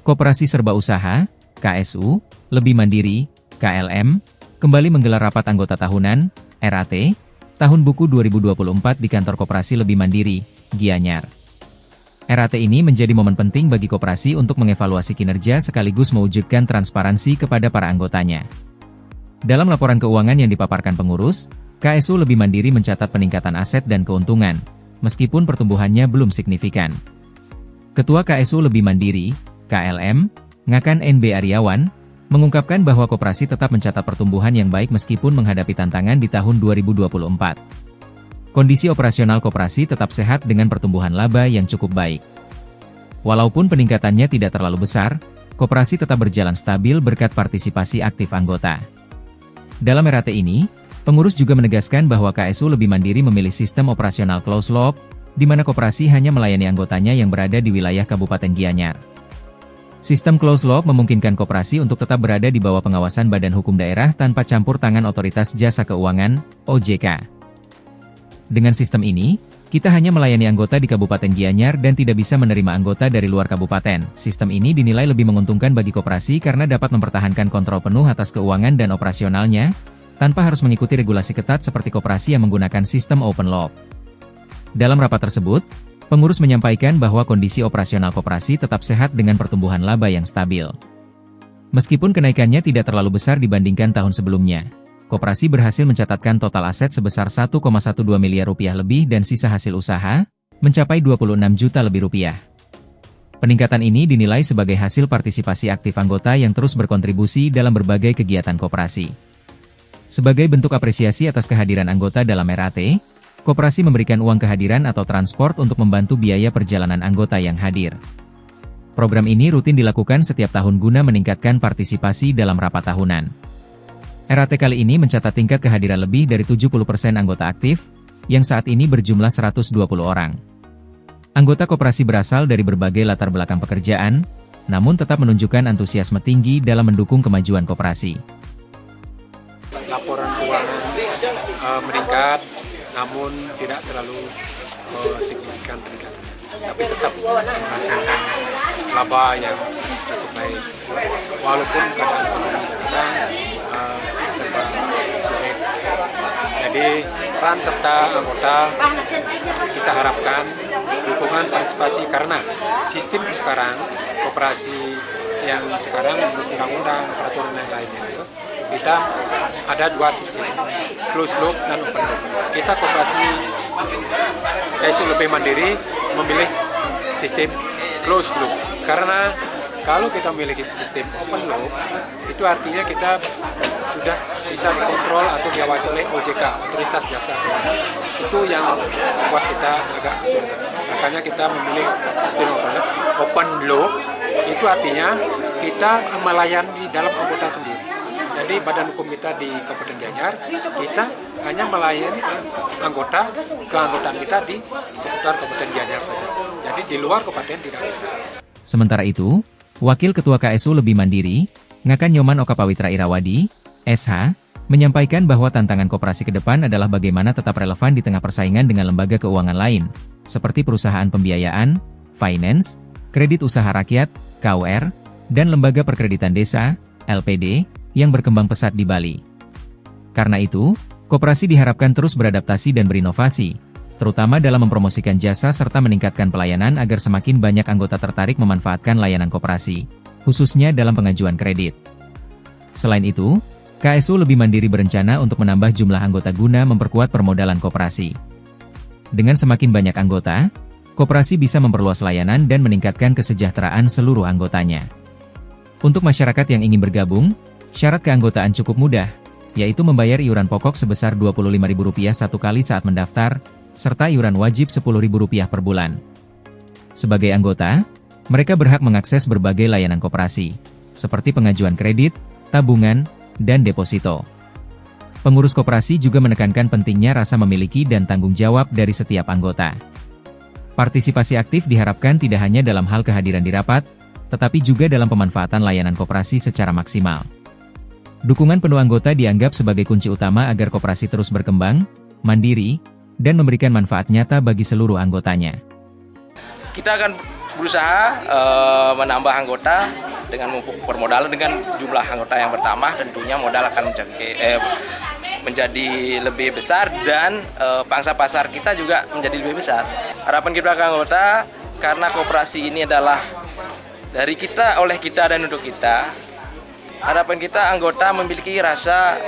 Koperasi Serba Usaha, KSU, Lebih Mandiri, KLM, kembali menggelar rapat anggota tahunan, RAT, tahun buku 2024 di kantor Koperasi Lebih Mandiri, Gianyar. RAT ini menjadi momen penting bagi koperasi untuk mengevaluasi kinerja sekaligus mewujudkan transparansi kepada para anggotanya. Dalam laporan keuangan yang dipaparkan pengurus, KSU Lebih Mandiri mencatat peningkatan aset dan keuntungan, meskipun pertumbuhannya belum signifikan. Ketua KSU Lebih Mandiri, KLM, Ngakan NB Aryawan, mengungkapkan bahwa koperasi tetap mencatat pertumbuhan yang baik meskipun menghadapi tantangan di tahun 2024. Kondisi operasional koperasi tetap sehat dengan pertumbuhan laba yang cukup baik. Walaupun peningkatannya tidak terlalu besar, koperasi tetap berjalan stabil berkat partisipasi aktif anggota. Dalam RAT ini, pengurus juga menegaskan bahwa KSU Lebih Mandiri memilih sistem operasional closed loop, di mana koperasi hanya melayani anggotanya yang berada di wilayah Kabupaten Gianyar. Sistem closed loop memungkinkan koperasi untuk tetap berada di bawah pengawasan Badan Hukum Daerah tanpa campur tangan Otoritas Jasa Keuangan, OJK. Dengan sistem ini, kita hanya melayani anggota di Kabupaten Gianyar dan tidak bisa menerima anggota dari luar kabupaten. Sistem ini dinilai lebih menguntungkan bagi koperasi karena dapat mempertahankan kontrol penuh atas keuangan dan operasionalnya, tanpa harus mengikuti regulasi ketat seperti koperasi yang menggunakan sistem open loop. Dalam rapat tersebut, pengurus menyampaikan bahwa kondisi operasional koperasi tetap sehat dengan pertumbuhan laba yang stabil. Meskipun kenaikannya tidak terlalu besar dibandingkan tahun sebelumnya, koperasi berhasil mencatatkan total aset sebesar 1,12 miliar rupiah lebih dan sisa hasil usaha mencapai 26 juta lebih rupiah. Peningkatan ini dinilai sebagai hasil partisipasi aktif anggota yang terus berkontribusi dalam berbagai kegiatan koperasi. Sebagai bentuk apresiasi atas kehadiran anggota dalam RAT, koperasi memberikan uang kehadiran atau transport untuk membantu biaya perjalanan anggota yang hadir. Program ini rutin dilakukan setiap tahun guna meningkatkan partisipasi dalam rapat tahunan. RAT kali ini mencatat tingkat kehadiran lebih dari 70% anggota aktif, yang saat ini berjumlah 120 orang. Anggota koperasi berasal dari berbagai latar belakang pekerjaan, namun tetap menunjukkan antusiasme tinggi dalam mendukung kemajuan koperasi. Laporan keuangan meningkat, namun tidak terlalu signifikan peningkatannya, tapi tetap menghasilkan laba yang cukup baik. Walaupun keadaan ekonomi sekarang serba sulit, jadi peran serta anggota kita harapkan dukungan partisipasi karena sistem sekarang koperasi yang sekarang menurut undang-undang peraturan yang lainnya itu kita ada dua sistem, closed loop dan open loop. Kita koperasi KSU Lebih Mandiri memilih sistem closed loop karena kalau kita memiliki sistem open loop itu artinya kita sudah bisa dikontrol atau diawasi oleh OJK, Otoritas Jasa Keuangan. Itu yang membuat kita agak kesulitan. Makanya kita memilih sistem open loop. Itu artinya kita melayani dalam anggota sendiri. Jadi badan hukum kita di Kabupaten Gianyar, kita hanya melayani anggota, keanggotaan kita di sekitar Kabupaten Gianyar saja. Jadi di luar kabupaten tidak bisa. Sementara itu, Wakil Ketua KSU Lebih Mandiri, Ngakan Nyoman Okapawitra Irawadi, SH, menyampaikan bahwa tantangan koperasi ke depan adalah bagaimana tetap relevan di tengah persaingan dengan lembaga keuangan lain, seperti perusahaan pembiayaan, finance, kredit usaha rakyat, KUR, dan lembaga perkreditan desa, LPD, yang berkembang pesat di Bali. Karena itu, koperasi diharapkan terus beradaptasi dan berinovasi, terutama dalam mempromosikan jasa serta meningkatkan pelayanan agar semakin banyak anggota tertarik memanfaatkan layanan koperasi, khususnya dalam pengajuan kredit. Selain itu, KSU Lebih Mandiri berencana untuk menambah jumlah anggota guna memperkuat permodalan koperasi. Dengan semakin banyak anggota, koperasi bisa memperluas layanan dan meningkatkan kesejahteraan seluruh anggotanya. Untuk masyarakat yang ingin bergabung, syarat keanggotaan cukup mudah, yaitu membayar iuran pokok sebesar Rp25.000 satu kali saat mendaftar, serta iuran wajib Rp10.000 per bulan. Sebagai anggota, mereka berhak mengakses berbagai layanan koperasi, seperti pengajuan kredit, tabungan, dan deposito. Pengurus koperasi juga menekankan pentingnya rasa memiliki dan tanggung jawab dari setiap anggota. Partisipasi aktif diharapkan tidak hanya dalam hal kehadiran di rapat, tetapi juga dalam pemanfaatan layanan koperasi secara maksimal. Dukungan penuh anggota dianggap sebagai kunci utama agar koperasi terus berkembang, mandiri, dan memberikan manfaat nyata bagi seluruh anggotanya. Kita akan berusaha menambah anggota dengan memupuk permodalan dengan jumlah anggota yang bertambah, tentunya modal akan menjadi lebih besar dan pangsa pasar kita juga menjadi lebih besar. Harapan kita ke anggota, karena koperasi ini adalah dari kita, oleh kita, dan untuk kita, harapan kita anggota memiliki rasa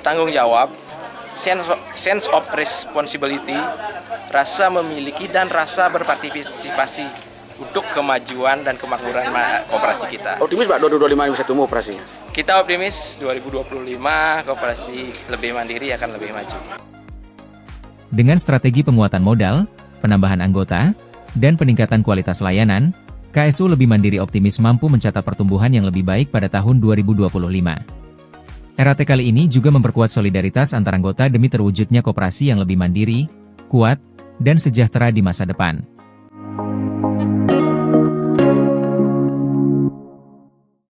tanggung jawab, sense of responsibility, rasa memiliki dan rasa berpartisipasi untuk kemajuan dan kemakmuran koperasi kita. Optimis Pak 2025 bisa tumbuh operasinya? Kita optimis 2025 koperasi lebih mandiri akan lebih maju. Dengan strategi penguatan modal, penambahan anggota, dan peningkatan kualitas layanan, KSU Lebih Mandiri optimis mampu mencatat pertumbuhan yang lebih baik pada tahun 2025. RAT kali ini juga memperkuat solidaritas antar anggota demi terwujudnya koperasi yang lebih mandiri, kuat, dan sejahtera di masa depan.